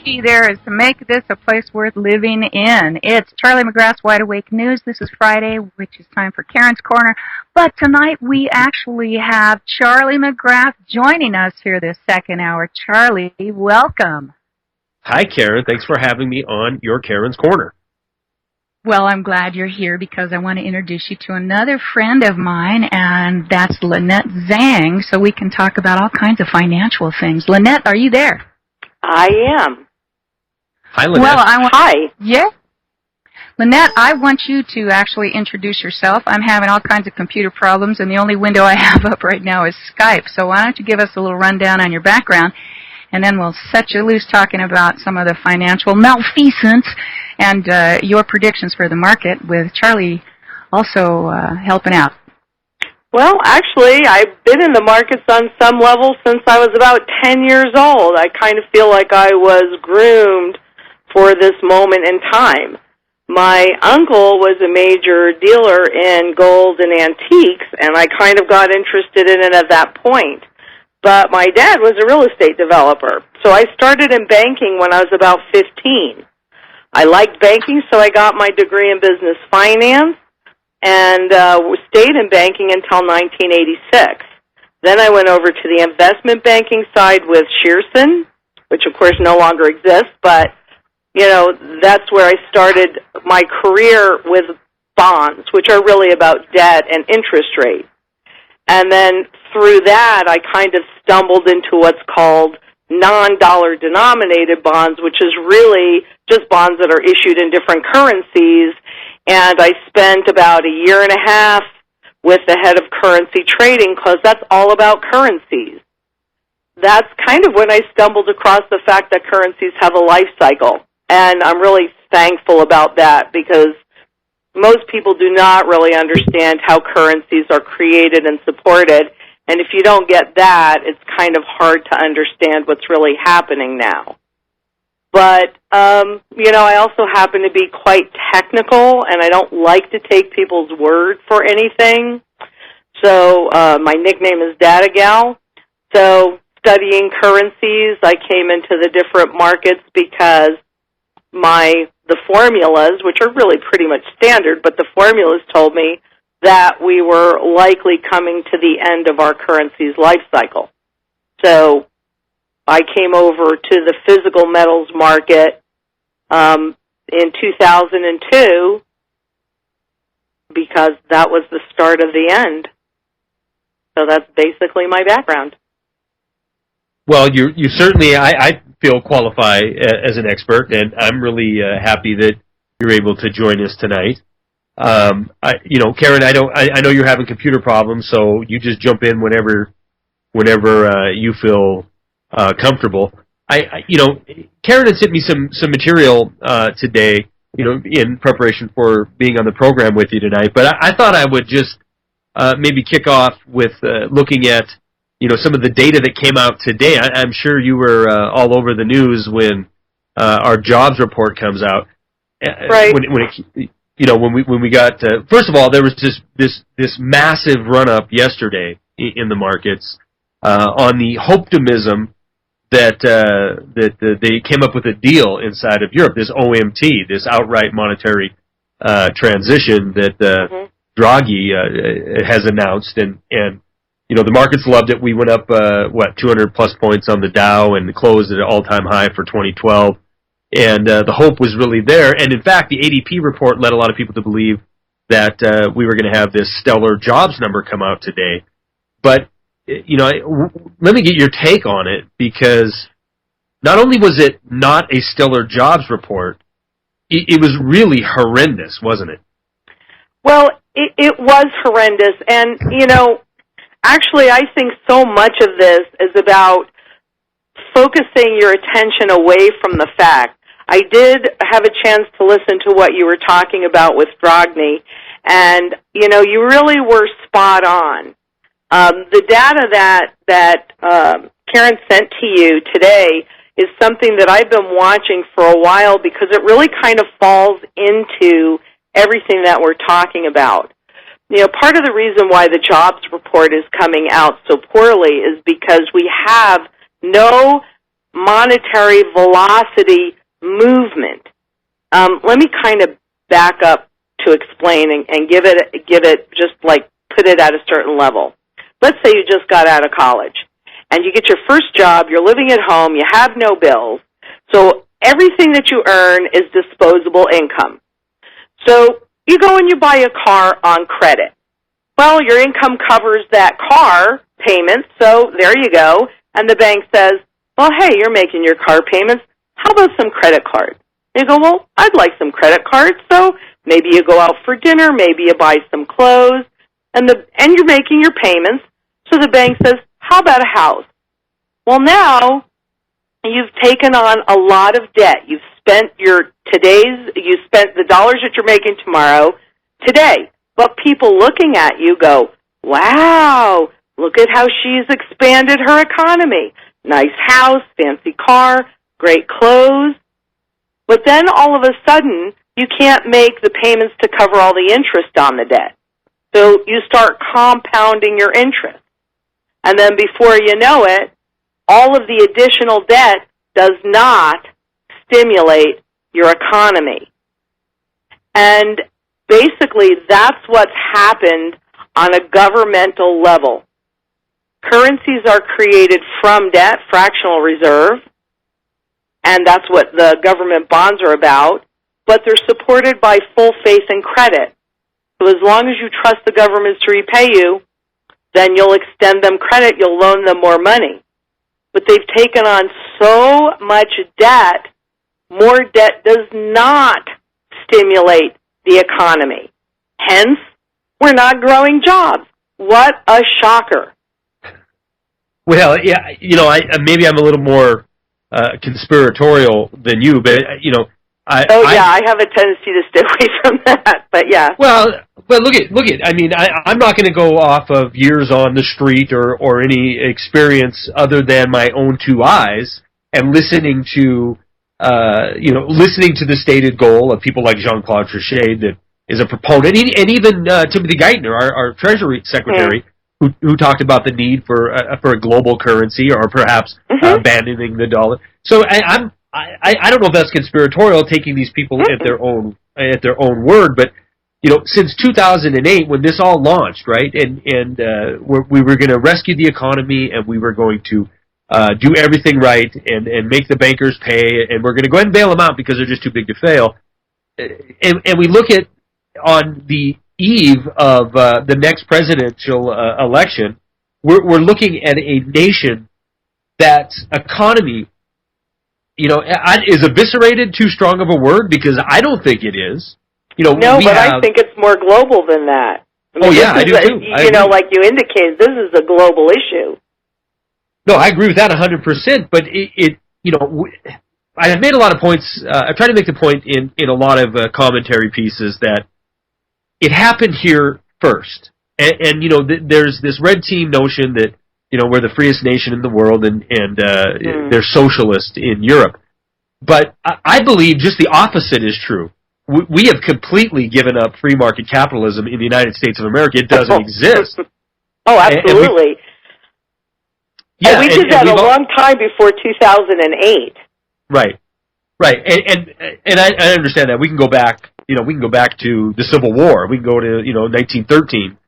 key there is to make this a place worth living in. It's Charlie McGrath's Wide Awake News. This is Friday, which is time for Karen's Corner. But tonight we actually have Charlie McGrath joining us here this second hour. Charlie, welcome. Hi, Karen. Thanks for having me on your Karen's Corner. Well, I'm glad you're here because I want to introduce you to another friend of mine, and that's Lynette Zhang, so we can talk about all kinds of financial things. Lynette, are you there? I am. Hi, Lynette. Well, Hi. Yeah. Lynette, I want you to actually introduce yourself. I'm having all kinds of computer problems, and the only window I have up right now is Skype. So why don't you give us a little rundown on your background, and then we'll set you loose talking about some of the financial malfeasance and your predictions for the market, with Charlie also helping out. Well, actually, I've been in the markets on some level since I was about 10 years old. I kind of feel like I was groomed for this moment in time. My uncle was a major dealer in gold and antiques, and I kind of got interested in it at that point. But my dad was a real estate developer, so I started in banking when I was about 15. I liked banking, so I got my degree in business finance and stayed in banking until 1986. Then I went over to the investment banking side with Shearson, which of course no longer exists, but you know, that's where I started my career with bonds, which are really about debt and interest rate. And then through that, I kind of stumbled into what's called non-dollar denominated bonds, which is really just bonds that are issued in different currencies. And I spent about a year and a half with the head of currency trading because that's all about currencies. That's kind of when I stumbled across the fact that currencies have a life cycle. And I'm really thankful about that because most people do not really understand how currencies are created and supported. And if you don't get that, it's kind of hard to understand what's really happening now. But, you know, I also happen to be quite technical, and I don't like to take people's word for anything. So my nickname is Data Gal. So studying currencies, I came into the different markets because the formulas, which are really pretty much standard, but the formulas told me that we were likely coming to the end of our currency's life cycle. So I came over to the physical metals market in 2002 because that was the start of the end. So that's basically my background. Well, you certainly, I feel, qualify as an expert, and I'm really happy that you're able to join us tonight. Karen, I know you're having computer problems, so you just jump in whenever you feel comfortable. Karen had sent me some material today, in preparation for being on the program with you tonight. But I thought I would just maybe kick off with looking at some of the data that came out today. I'm sure you were all over the news when our jobs report comes out. Right. When we got first of all, there was this massive run up yesterday in the markets on the optimism that they came up with a deal inside of Europe, this OMT, this outright monetary transition that Draghi has announced, and the markets loved it. We went up 200 plus points on the Dow and closed at an all-time high for 2012. And the hope was really there. And in fact, the ADP report led a lot of people to believe that we were going to have this stellar jobs number come out today. But, let me get your take on it, because not only was it not a stellar jobs report, it was really horrendous, wasn't it? Well, it was horrendous. And, actually I think so much of this is about focusing your attention away from the fact. I did have a chance to listen to what you were talking about with Draghi, and, you really were spot on. The data that Karen sent to you today is something that I've been watching for a while because it really kind of falls into everything that we're talking about. Part of the reason why the jobs report is coming out so poorly is because we have no monetary velocity movement. Let me kind of back up to explain and give it just like put it at a certain level. Let's say you just got out of college and you get your first job, you're living at home, you have no bills, so everything that you earn is disposable income. So you go and you buy a car on credit. Well, your income covers that car payment, so there you go, and the bank says, well, hey, you're making your car payments, how about some credit cards? You go, well, I'd like some credit cards, so maybe you go out for dinner, maybe you buy some clothes, and you're making your payments, so the bank says, how about a house? Well, now you've taken on a lot of debt. You spent the dollars that you're making tomorrow today. But people looking at you go, wow, look at how she's expanded her economy. Nice house, fancy car, great clothes. But then all of a sudden, you can't make the payments to cover all the interest on the debt. So you start compounding your interest. And then before you know it, all of the additional debt does not stimulate your economy. And basically, that's what's happened on a governmental level. Currencies are created from debt, fractional reserve, and that's what the government bonds are about, but they're supported by full faith and credit. So as long as you trust the governments to repay you, then you'll extend them credit, you'll loan them more money. But they've taken on so much debt, more debt does not stimulate the economy. Hence, we're not growing jobs. What a shocker. Well, yeah, maybe I'm a little more conspiratorial than you, but I have a tendency to stay away from that. But yeah. Well, look at. I mean, I'm not going to go off of years on the street or any experience other than my own two eyes and listening to the stated goal of people like Jean-Claude Trichet that is a proponent, and even Timothy Geithner, our Treasury Secretary. Who talked about the need for a global currency or perhaps abandoning the dollar. So I don't know if that's conspiratorial, taking these people at their own word, but since 2008 when this all launched, right, and we were going to rescue the economy and we were going to do everything right and make the bankers pay and we're going to go ahead and bail them out because they're just too big to fail, and we look at on the eve of the next presidential election, we're looking at a nation that's economy, is eviscerated too strong of a word because I don't think it is. I think it's more global than that. I mean, I do too. Like you indicated, this is a global issue. No, I agree with that 100%. But I have made a lot of points. I tried to make the point in a lot of commentary pieces that it happened here first, and there's this red team notion that we're the freest nation in the world, and they're socialist in Europe. But I believe just the opposite is true. We have completely given up free market capitalism in the United States of America. It doesn't exist. Oh, absolutely. And we did that a long time before 2008. Right, and I understand that. We can go back. We can go back to the Civil War. We can go to 1913.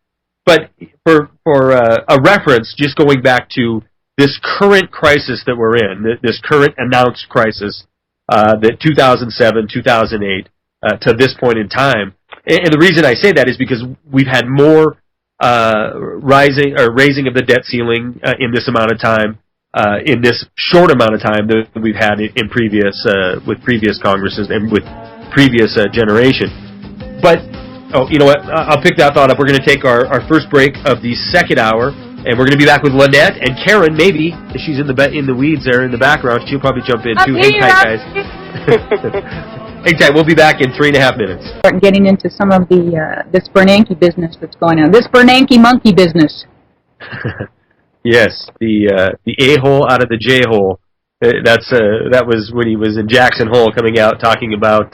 But for a reference, just going back to this current crisis that we're in, this current announced crisis, that 2007, 2008 to this point in time, and the reason I say that is because we've had more raising of the debt ceiling in this amount of time, in this short amount of time that we've had in previous with previous Congresses and with previous generation. But you know what? I'll pick that thought up. We're going to take our first break of the second hour, and we're going to be back with Lynette and Karen. Maybe she's in the weeds there in the background. She'll probably jump in too. Hang tight, guys. Hang tight. We'll be back in 3.5 minutes. Start getting into some of this Bernanke business that's going on. This Bernanke monkey business. Yes, the a-hole out of the j-hole. That was when he was in Jackson Hole coming out talking about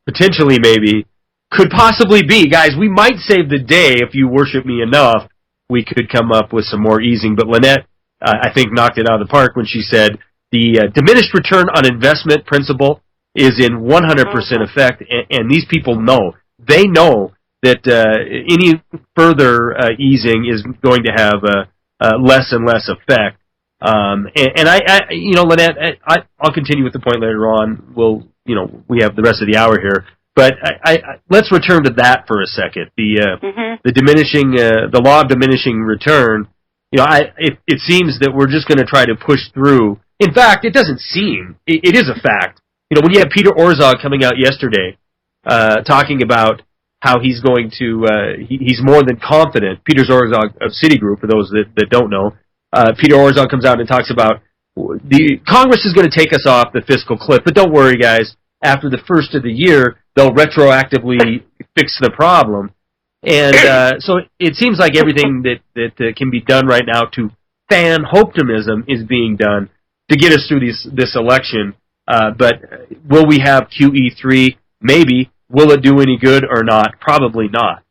potentially maybe could possibly be, guys, we might save the day if you worship me enough. We could come up with some more easing. But Lynette, I think, knocked it out of the park when she said the diminished return on investment principle is in 100% effect, and these people know. They know that any further easing is going to have less and less effect. And I, Lynette, I'll continue with the point later on. We have the rest of the hour here, but let's return to that for a second. The diminishing, the law of diminishing return. It seems that we're just going to try to push through. In fact, it doesn't seem. It is a fact. When you have Peter Orszag coming out yesterday, talking about how he's going to, he's more than confident. Peter Orszag of Citigroup, for those that don't know. Peter Orszag comes out and talks about the Congress is going to take us off the fiscal cliff, but don't worry, guys. After the first of the year, they'll retroactively fix the problem. And so it seems like everything that can be done right now to fan optimism is being done to get us through this election. But will we have QE3? Maybe. Will it do any good or not? Probably not.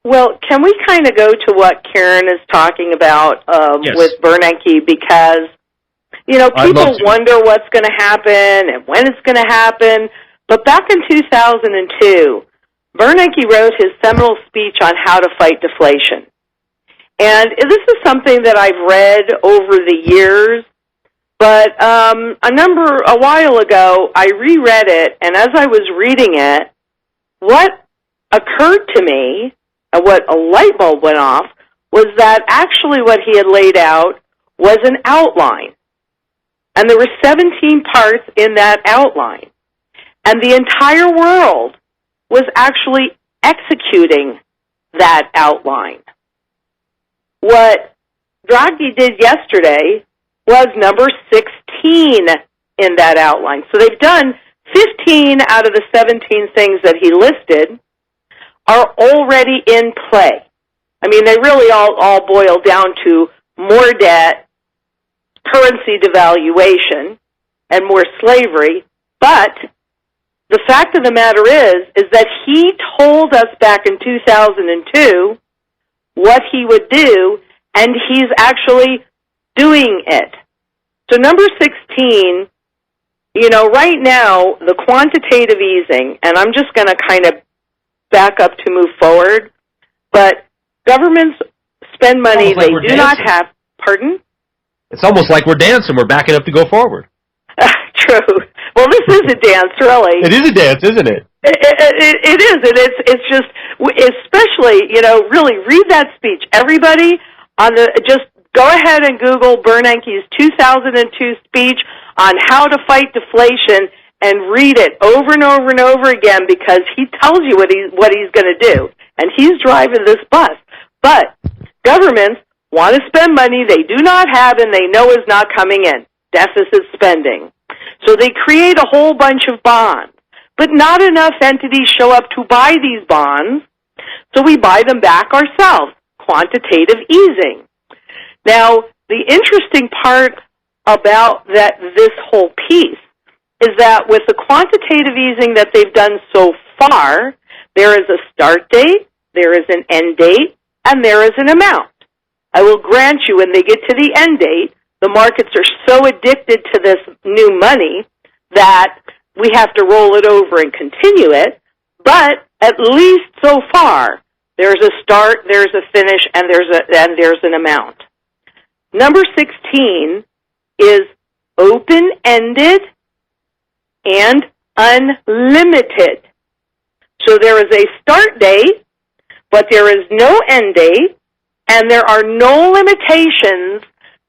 Well, can we kind of go to what Karen is talking about Yes. with Bernanke? Because, people wonder what's going to happen and when it's going to happen. But back in 2002, Bernanke wrote his seminal speech on how to fight deflation. And this is something that I've read over the years. But a while ago, I reread it, and as I was reading it, what occurred to me, what a light bulb went off, was that actually what he had laid out was an outline. And there were 17 parts in that outline. And the entire world was actually executing that outline. What Draghi did yesterday was number 16 in that outline. So they've done 15 out of the 17 things that he listed are already in play. I mean, they really all boil down to more debt, currency devaluation, and more slavery. But the fact of the matter is that he told us back in 2002 what he would do, and he's actually doing it. So number 16, right now, the quantitative easing, and I'm just going to kind of back up to move forward, but governments spend money they do not have. Pardon? It's almost like we're dancing. We're backing up to go forward. True. Well, this is a dance, really. It is a dance, isn't it? It is, and it's just, especially, really read that speech. Everybody just go ahead and Google Bernanke's 2002 speech on how to fight deflation and read it over and over and over again, because he tells you what he's going to do, and he's driving this bus. But governments want to spend money they do not have and they know is not coming in, deficit spending. So they create a whole bunch of bonds, but not enough entities show up to buy these bonds, so we buy them back ourselves, quantitative easing. Now, the interesting part about this whole piece is that with the quantitative easing that they've done so far, there is a start date, there is an end date, and there is an amount. I will grant you, when they get to the end date, the markets are so addicted to this new money that we have to roll it over and continue it, but at least so far, there's a start, there's a finish, and there's an amount. Number 16 is open-ended and unlimited. So there is a start date, but there is no end date, and there are no limitations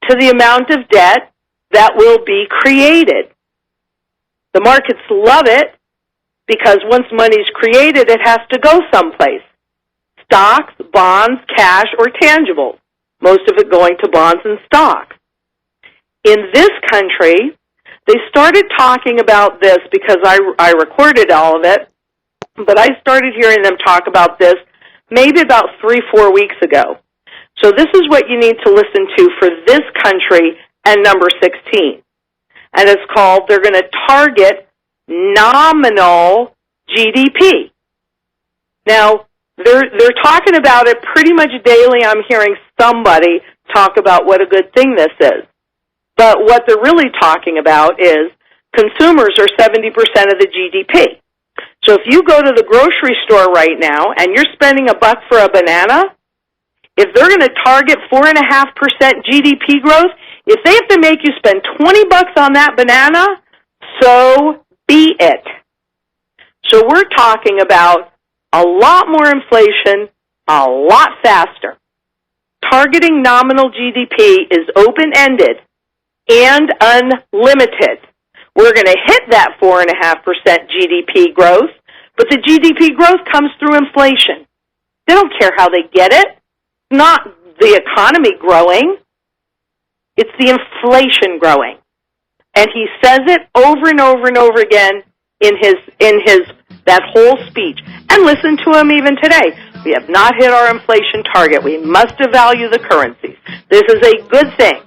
to the amount of debt that will be created. The markets love it because once money's created, it has to go someplace. Stocks, bonds, cash, or tangible. Most of it going to bonds and stocks. In this country, they started talking about this because I recorded all of it, but I started hearing them talk about this maybe about 3-4 weeks ago. So this is what you need to listen to for this country and number 16. And it's called, they're going to target nominal GDP. Now, they're talking about it pretty much daily. I'm hearing somebody talk about what a good thing this is. But what they're really talking about is consumers are 70% of the GDP. So if you go to the grocery store right now and you're spending $1 for a banana, if they're going to target 4.5% GDP growth, if they have to make you spend $20 on that banana, so be it. So we're talking about a lot more inflation, a lot faster. Targeting nominal GDP is open-ended and unlimited. We're going to hit that 4.5% GDP growth, but the GDP growth comes through inflation. They don't care how they get it. It's not the economy growing. It's the inflation growing. And he says it over and over and over again in his that whole speech. And listen to him even today. We have not hit our inflation target. We must devalue the currencies. This is a good thing.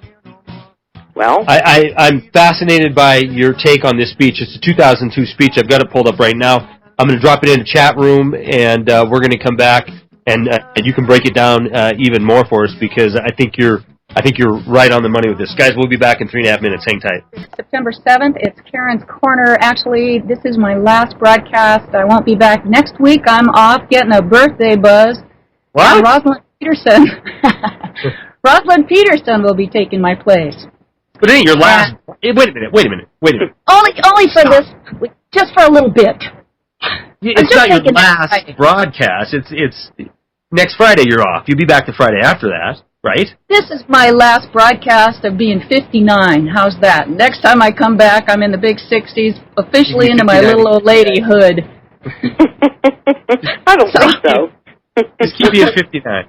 Well, I'm fascinated by your take on this speech. It's a 2002 speech. I've got it pulled up right now. I'm going to drop it in the chat room, and we're going to come back, and you can break it down even more for us, because I think you're right on the money with this. Guys, we'll be back in 3.5 minutes. Hang tight. September 7th, it's Karen's Korner. Actually, this is my last broadcast. I won't be back next week. I'm off getting a birthday buzz. What? And Rosalind Peterson. Rosalind Peterson will be taking my place. But it ain't your last... Wait a minute. Only for this, just for a little bit. It's not your last broadcast. It's next Friday you're off. You'll be back the Friday after that, right? This is my last broadcast of being 59. How's that? Next time I come back, I'm in the big 60s, officially into my little old ladyhood. I don't think so. Just keep you at 59.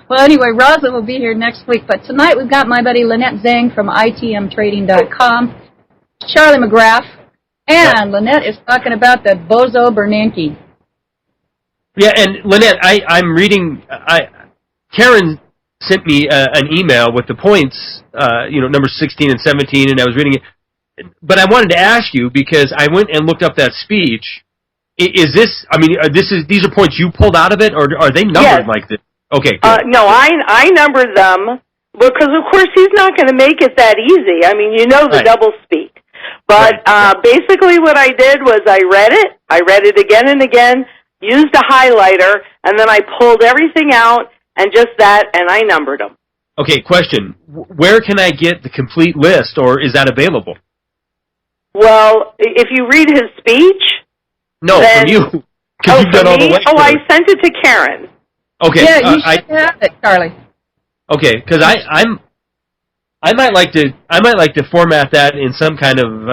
Well, anyway, Rosa will be here next week. But tonight we've got my buddy Lynette Zhang from ITMtrading.com, Charlie McGrath, and Lynette is talking about that bozo Bernanke. Yeah, and Lynette, I'm reading... Karen sent me an email with the points, numbers 16 and 17, and I was reading it. But I wanted to ask you, because I went and looked up that speech. Is this... these are points you pulled out of it, or are they numbered like this? Okay, good. No, I numbered them because, of course, he's not going to make it that easy. I mean, the double speak. But basically what I did was I read it again and again, used a highlighter, and then I pulled everything out and just that, and I numbered them. Okay, question. Where can I get the complete list, or is that available? Well, if you read his speech... No, from you. You've done all the way I sent it to Karen. Okay. Yeah, you should have it, Charlie. Okay, because I might like to format that in some kind of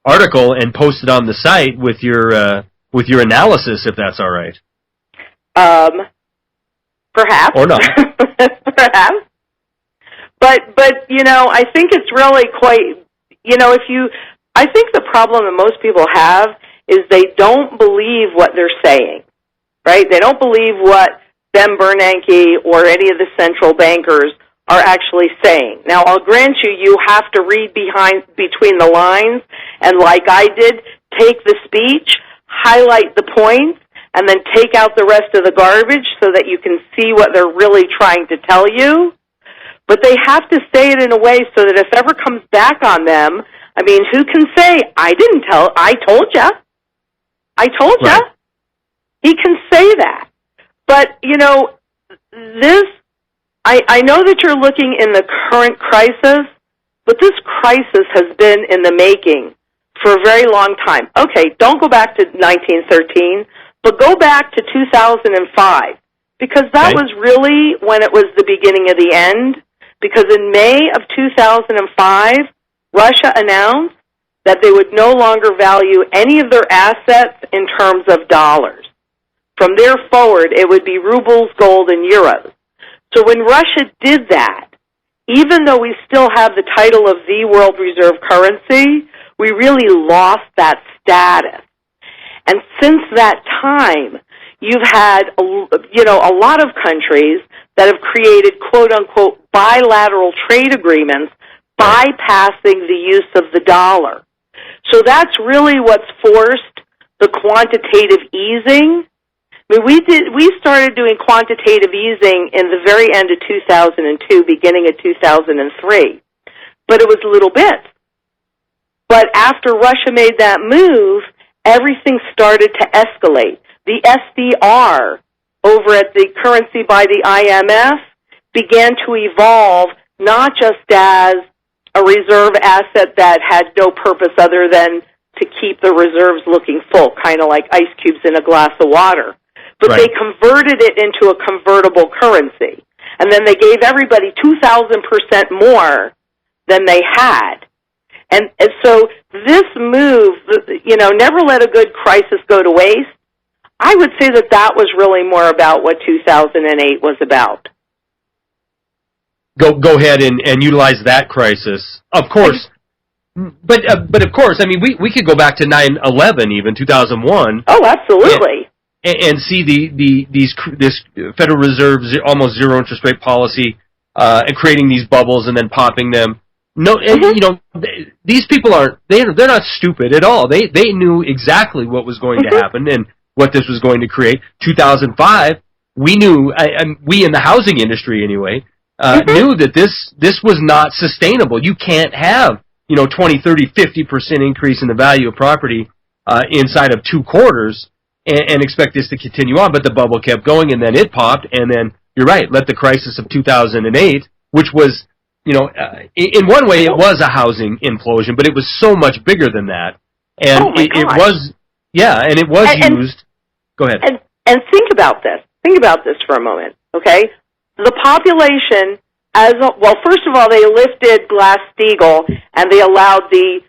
article and post it on the site with your analysis, if that's all right. Perhaps. Or not. Perhaps. But I think it's really quite, I think the problem that most people have is they don't believe what they're saying, right? They don't believe what Ben Bernanke or any of the central bankers are actually saying. Now, I'll grant you have to read between the lines, and like I did, take the speech, highlight the points, and then take out the rest of the garbage so that you can see what they're really trying to tell you. But they have to say it in a way so that if it ever comes back on them, I mean, who can say, I told ya. I told ya. Right. He can say that. But, this, I know that you're looking in the current crisis, but this crisis has been in the making for a very long time. Okay, don't go back to 1913, but go back to 2005, because that was really when it was the beginning of the end, because in May of 2005, Russia announced that they would no longer value any of their assets in terms of dollars. From there forward, it would be rubles, gold, and euros. So when Russia did that, even though we still have the title of the world reserve currency, we really lost that status. And since that time, you've had, a lot of countries that have created quote-unquote bilateral trade agreements bypassing the use of the dollar. So that's really what's forced the quantitative easing. I mean, we started doing quantitative easing in the very end of 2002, beginning of 2003. But it was little bits. But after Russia made that move, everything started to escalate. The SDR over at the currency by the IMF began to evolve not just as a reserve asset that had no purpose other than to keep the reserves looking full, kind of like ice cubes in a glass of water, but Right. they converted it into a convertible currency. And then they gave everybody 2,000% more than they had. And so this move, never let a good crisis go to waste. I would say that was really more about what 2008 was about. Go ahead and utilize that crisis, of course. But of course, I mean, we could go back to 9/11, even 2001. Oh, absolutely. And see this Federal Reserve's almost zero interest rate policy, and creating these bubbles and then popping them. No, and, these people they're not stupid at all. They knew exactly what was going to happen and what this was going to create. 2005, we knew, we in the housing industry anyway, knew that this was not sustainable. You can't have 20, 30, 50% increase in the value of property inside of 2 quarters and expect this to continue on. But the bubble kept going, and then it popped, and then you're right. Let the crisis of 2008, which was in one way it was a housing implosion, but it was so much bigger than that, and it was used. Go ahead. And think about this. Think about this for a moment, okay? The population, first of all, they lifted Glass-Steagall and they allowed the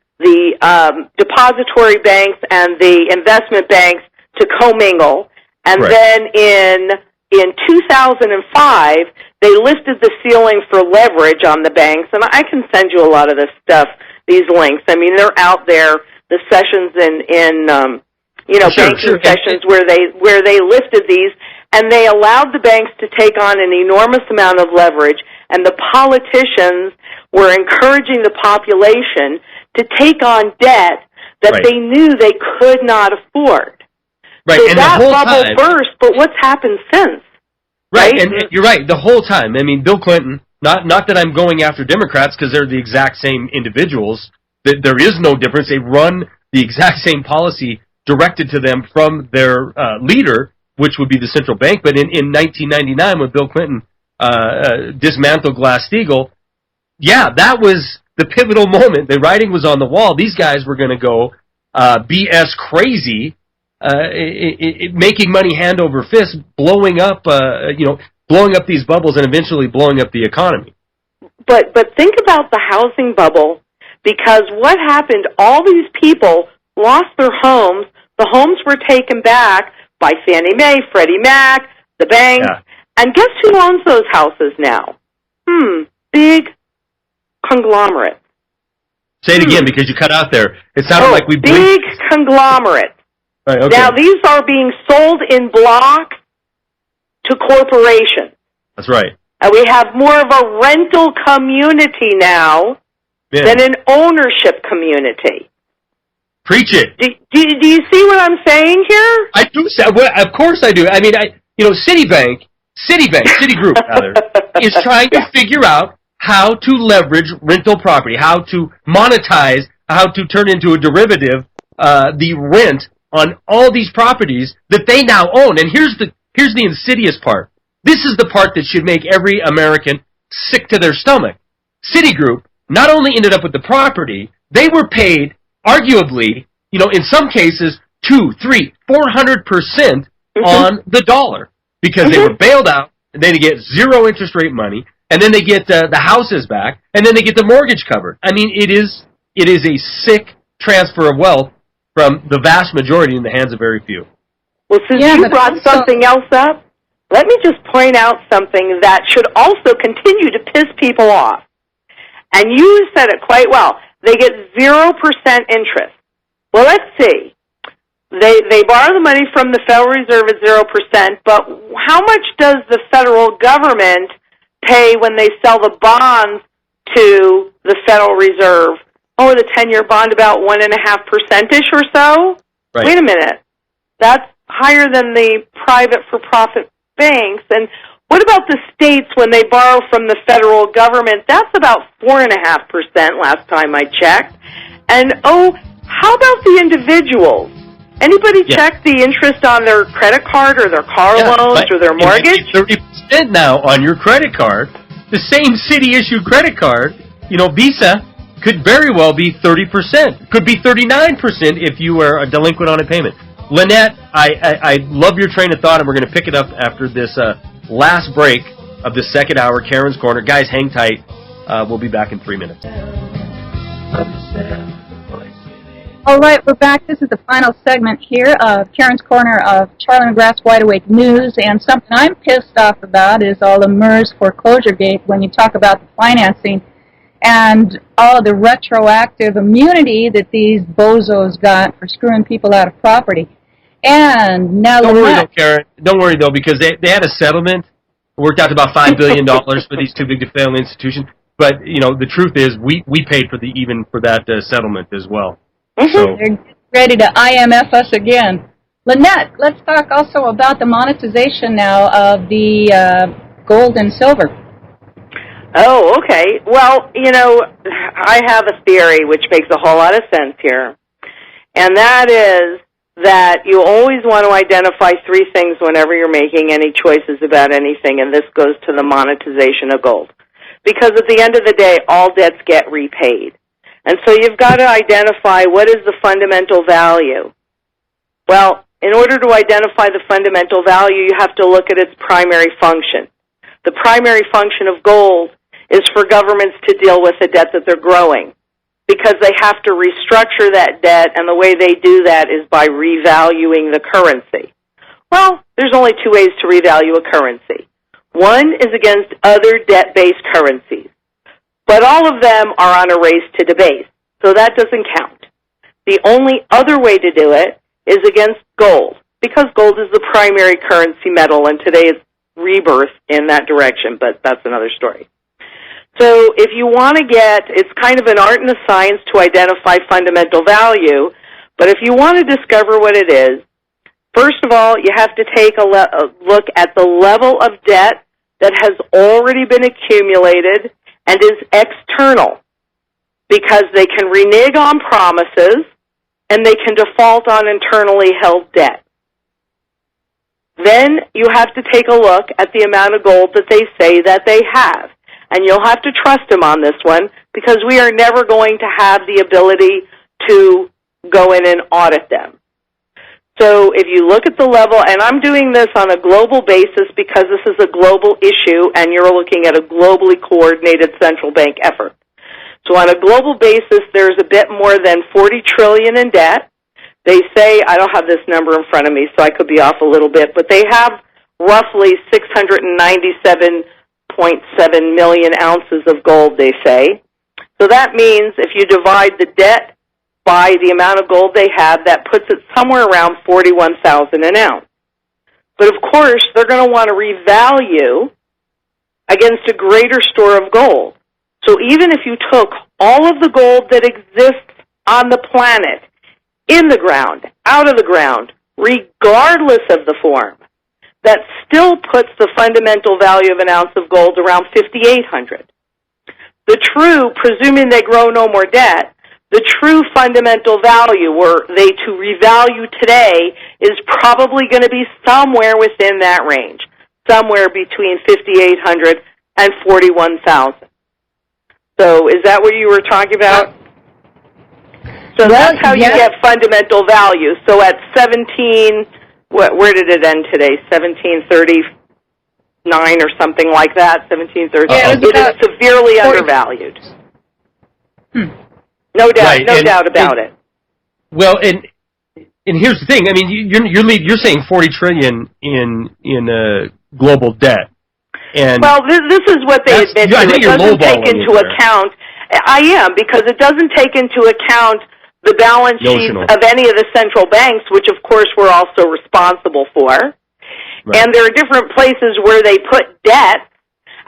depository banks and the investment banks to commingle. And then in 2005, they lifted the ceiling for leverage on the banks. And I can send you a lot of this stuff, these links. I mean, they're out there. The sessions in banking sessions where they lifted these, and they allowed the banks to take on an enormous amount of leverage, and the politicians were encouraging the population to take on debt that they knew they could not afford. Right, so and that the whole bubble time, burst, but what's happened since? Right, and you're right, the whole time. I mean, Bill Clinton, not that I'm going after Democrats because they're the exact same individuals. There is no difference. They run the exact same policy directed to them from their leader, which would be the central bank. But in 1999, when Bill Clinton dismantled Glass-Steagall, that was the pivotal moment. The writing was on the wall. These guys were going to go BS crazy, making money hand over fist, blowing up these bubbles and eventually blowing up the economy. But think about the housing bubble, because what happened, all these people lost their homes. The homes were taken back by Fannie Mae, Freddie Mac, the banks. Yeah. And guess who owns those houses now? Big conglomerate. Say it again, because you cut out there. It sounded like we big conglomerate. Right, okay. Now, these are being sold in blocks to corporations. That's right. And we have more of a rental community now than an ownership community. Preach it. Do you see what I'm saying here? I do. Of course I do. I mean, Citigroup, rather, is trying to figure out how to leverage rental property, how to monetize, how to turn into a derivative the rent on all these properties that they now own. And here's the insidious part. This is the part that should make every American sick to their stomach. Citigroup not only ended up with the property, they were paid, arguably, in some cases, 200%, 300%, 400% on the dollar, because they were bailed out, and then they get zero interest rate money, and then they get the houses back, and then they get the mortgage covered. I mean, it is a sick transfer of wealth from the vast majority in the hands of very few. Well, since you brought something else up, let me just point out something that should also continue to piss people off. And you said it quite well. They get 0% interest. Well, let's see. They borrow the money from the Federal Reserve at 0%, but how much does the federal government pay when they sell the bonds to the Federal Reserve? Oh, the 10-year bond about 1.5% or so? Right. Wait a minute. That's higher than the private for-profit banks. And what about the states when they borrow from the federal government? That's about 4.5% last time I checked. And, how about the individuals? Anybody check the interest on their credit card or their car loans or their mortgage? 30% now on your credit card. The same city-issued credit card, Visa, could very well be 30%. Could be 39% if you are a delinquent on a payment. Lynette, I love your train of thought, and we're going to pick it up after this last break of the second hour, Karen's Corner. Guys, hang tight. We'll be back in 3 minutes. All right, we're back. This is the final segment here of Karen's Corner of Charlie McGrath's Wide Awake News, and something I'm pissed off about is all the MERS foreclosure gate when you talk about the financing and all the retroactive immunity that these bozos got for screwing people out of property. And now Don't worry, though, Karen. Don't worry, though, because they had a settlement. It worked out to about $5 billion for these too big to fail institutions. But, the truth is we paid for that settlement as well. Mm-hmm. So they're ready to IMF us again. Lynette, let's talk also about the monetization now of the gold and silver. Oh, okay. Well, I have a theory which makes a whole lot of sense here, and that is that you always want to identify three things whenever you're making any choices about anything, and this goes to the monetization of gold. Because at the end of the day, all debts get repaid. And so you've got to identify what is the fundamental value. Well, in order to identify the fundamental value, you have to look at its primary function. The primary function of gold is for governments to deal with the debt that they're growing, because they have to restructure that debt, and the way they do that is by revaluing the currency. Well, there's only two ways to revalue a currency. One is against other debt-based currencies. But all of them are on a race to debase, so that doesn't count. The only other way to do it is against gold, because gold is the primary currency metal, and today it's rebirth in that direction, but that's another story. So if you want to it's kind of an art and a science to identify fundamental value, but if you want to discover what it is, first of all, you have to take a look at the level of debt that has already been accumulated and is external, because they can renege on promises and they can default on internally held debt. Then you have to take a look at the amount of gold that they say that they have. And you'll have to trust them on this one, because we are never going to have the ability to go in and audit them. So if you look at the level, and I'm doing this on a global basis because this is a global issue and you're looking at a globally coordinated central bank effort. So on a global basis, there's a bit more than $40 trillion in debt. They say, I don't have this number in front of me, so I could be off a little bit, but they have roughly 697.7 million ounces of gold, they say. So that means if you divide the debt by the amount of gold they have, that puts it somewhere around $41,000 an ounce. But of course, they're going to want to revalue against a greater store of gold. So even if you took all of the gold that exists on the planet, in the ground, out of the ground, regardless of the form, that still puts the fundamental value of an ounce of gold around $5,800. The true, presuming they grow no more debt, the true fundamental value, were they to revalue today, is probably going to be somewhere within that range, somewhere between $5,800 and $41,000. So is that what you were talking about? So that's how you get fundamental value. So at 17, where did it end today? 1739 or something like that. 1730. Yeah, it is severely undervalued. No doubt, right. No doubt about it. Well, and here's the thing. I mean, you're saying $40 trillion in global debt. And well, this is what they admit to. It doesn't take into account. I am, because it doesn't take into account the balance sheets of any of the central banks, which of course we're also responsible for. Right. And there are different places where they put debt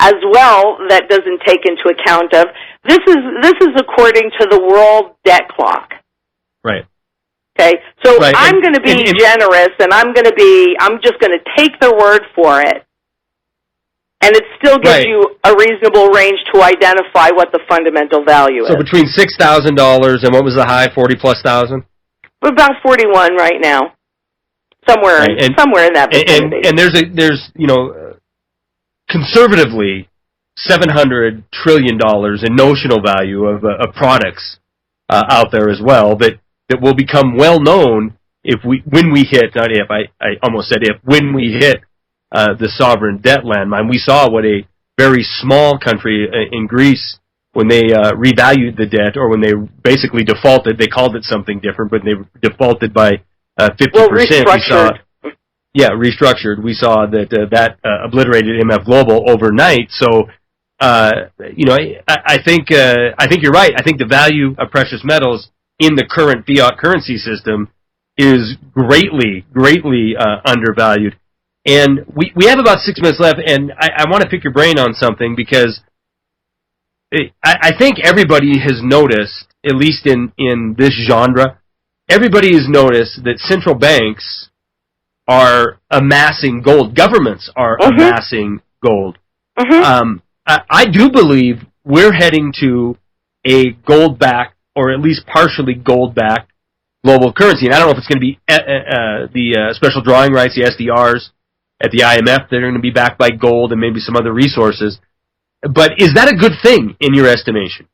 as well that doesn't take into account of. This is according to the World Debt Clock. Right. Okay, so right. I'm going to be generous, and I'm just going to take their word for it, and it still gives you a reasonable range to identify what the fundamental value is. So between $6,000 and what was the high, 40+ thousand? We're about 41 right now, somewhere in that vicinity. And there's conservatively $700 trillion in notional value of products out there as well that will become well known when we hit the sovereign debt landmine. We saw what a very small country in Greece, when they revalued the debt, or when they basically defaulted, they called it something different, but they defaulted by 50%. Well, restructured. Restructured. We saw that obliterated MF Global overnight. So, I think you're right. I think the value of precious metals in the current fiat currency system is greatly undervalued. And we have about 6 minutes left, and I want to pick your brain on something, because I think everybody has noticed, at least in this genre, everybody has noticed that central banks are amassing gold. Governments are amassing gold. I do believe we're heading to a gold-backed, or at least partially gold-backed, global currency. And I don't know if it's going to be the special drawing rights, the SDRs, at the IMF. They're going to be backed by gold and maybe some other resources. But is that a good thing in your estimation?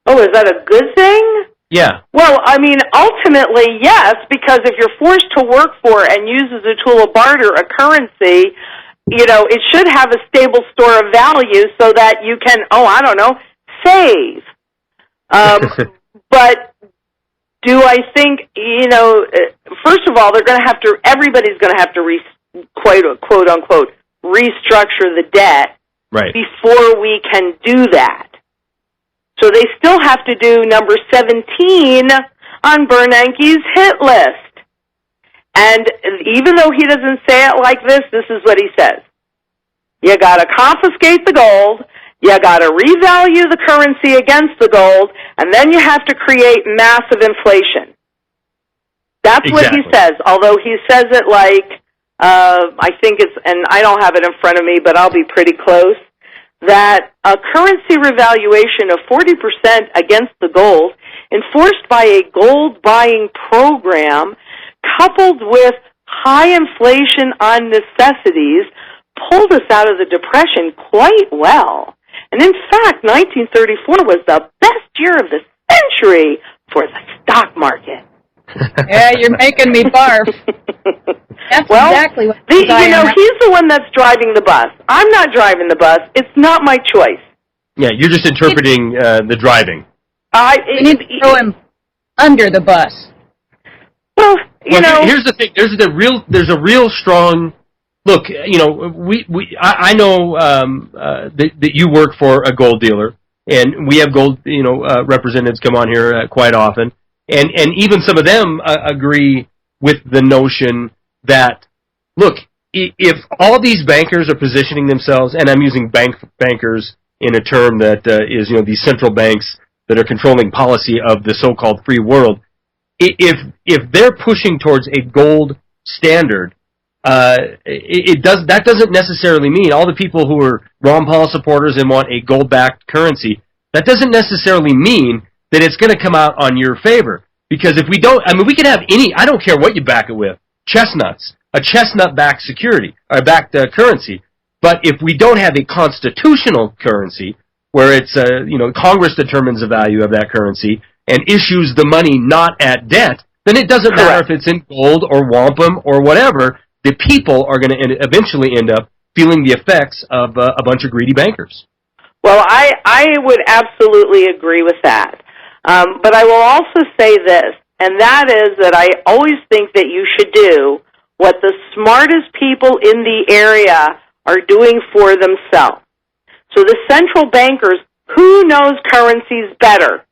Oh, is that a good thing? Yeah. Well, I mean, ultimately, yes, because if you're forced to work for and use as a tool of barter a currency, it should have a stable store of value so that you can, save. But do I think, first of all, everybody's going to have to quote unquote restructure the debt before we can do that. So they still have to do number 17 on Bernanke's hit list. And even though he doesn't say it like this is what he says. You got to confiscate the gold, you got to revalue the currency against the gold, and then you have to create massive inflation. That's what he says, although he says it like, I think it's, and I don't have it in front of me, but I'll be pretty close, that a currency revaluation of 40% against the gold, enforced by a gold buying program, coupled with high inflation on necessities, pulled us out of the Depression quite well. And in fact, 1934 was the best year of the century for the stock market. Yeah, you're making me barf. That's exactly what he's the one that's driving the bus. I'm not driving the bus. It's not my choice. Yeah, you're just interpreting the driving. We need to throw him under the bus. Well, here's the thing. There's a real strong look. I know that you work for a gold dealer, and we have gold representatives come on here quite often. And even some of them agree with the notion that, look, if all these bankers are positioning themselves, and I'm using bankers in a term that is, these central banks that are controlling policy of the so-called free world, if they're pushing towards a gold standard, that doesn't necessarily mean all the people who are Ron Paul supporters and want a gold-backed currency, that doesn't necessarily mean that it's going to come out on your favor. Because if we don't, we can have I don't care what you back it with, chestnuts, a chestnut-backed security, or backed currency. But if we don't have a constitutional currency, where it's, Congress determines the value of that currency and issues the money not at debt, then it doesn't matter if it's in gold or wampum or whatever, the people are going to eventually end up feeling the effects of a bunch of greedy bankers. Well, I would absolutely agree with that. But I will also say this, and that is that I always think that you should do what the smartest people in the area are doing for themselves. So the central bankers, who knows currencies better?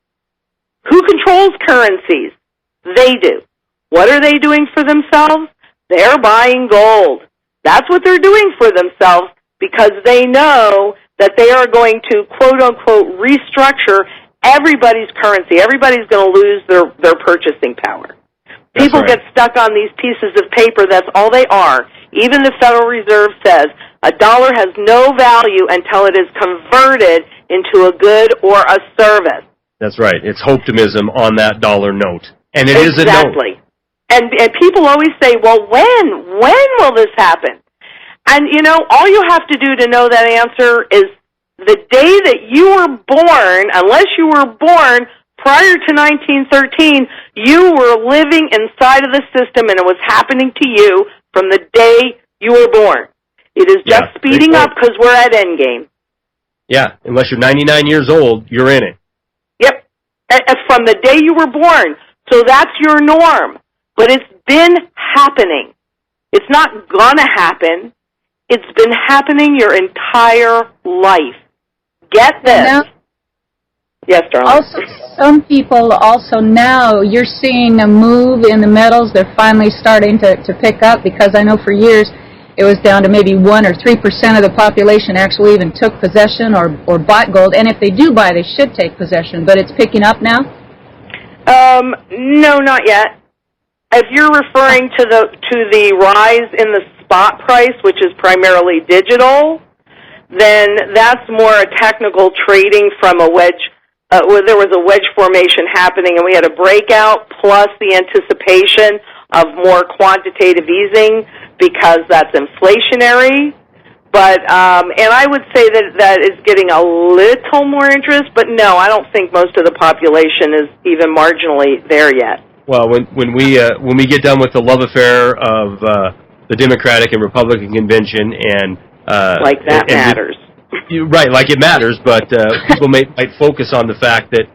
Who controls currencies? They do. What are they doing for themselves? They're buying gold. That's what they're doing for themselves, because they know that they are going to, quote-unquote, restructure everybody's currency. Everybody's going to lose their purchasing power. People get stuck on these pieces of paper. That's all they are. Even the Federal Reserve says a dollar has no value until it is converted into a good or a service. That's right. It's optimism on that dollar note. And it is a note. Exactly. And people always say, well, when? When will this happen? And, you know, all you have to do to know that answer is the day that you were born, unless you were born prior to 1913, you were living inside of the system, and it was happening to you from the day you were born. It is just speeding up because we're at endgame. Yeah, unless you're 99 years old, you're in it. Yep, from the day you were born. So that's your norm. But it's been happening. It's not going to happen. It's been happening your entire life. Get this. Now, yes, darling. Also, some people also now, you're seeing a move in the metals. They're finally starting to pick up, because I know for years it was down to maybe 1 or 3% of the population actually even took possession or bought gold. And if they do buy, they should take possession. But it's picking up now? No, not yet. If you're referring to the rise in the spot price, which is primarily digital, then that's more a technical trading from a wedge, where there was a wedge formation happening, and we had a breakout plus the anticipation of more quantitative easing because that's inflationary. But and I would say that is getting a little more interest, but no, I don't think most of the population is even marginally there yet. Well, when we get done with the love affair of the Democratic and Republican convention, and like that matters. Right, like it matters, but people might focus on the fact that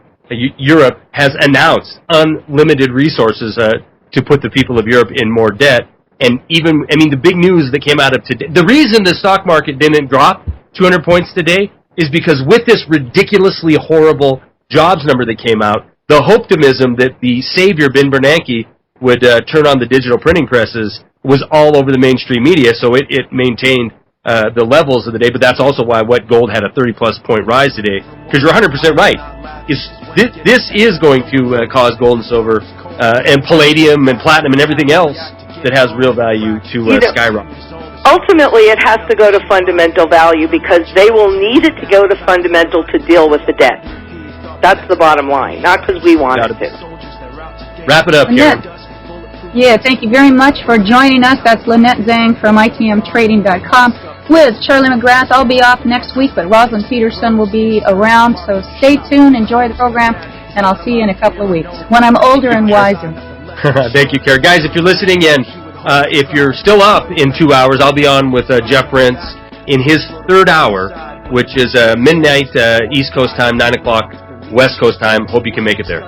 Europe has announced unlimited resources to put the people of Europe in more debt. And even, I mean, the big news that came out of today, the reason the stock market didn't drop 200 points today is because with this ridiculously horrible jobs number that came out, the optimism that the savior, Bernanke, would turn on the digital printing presses was all over the mainstream media, so it maintained the levels of the day. But that's also why gold had a 30-plus point rise today, because you're 100% right. This is going to cause gold and silver and palladium and platinum and everything else that has real value to skyrocket. Ultimately, it has to go to fundamental value because they will need it to go to fundamental to deal with the debt. That's the bottom line, not because we want it to. Wrap it up, Karen. Yeah, thank you very much for joining us. That's Lynette Zhang from ITMTrading.com with Shirley McGrath. I'll be off next week, but Rosalind Peterson will be around, so stay tuned, enjoy the program, and I'll see you in a couple of weeks when I'm older and wiser. Thank you, Karen. Guys, if you're listening in, if you're still up in 2 hours, I'll be on with Jeff Rentz in his third hour, which is midnight East Coast time, 9 o'clock West Coast time. Hope you can make it there.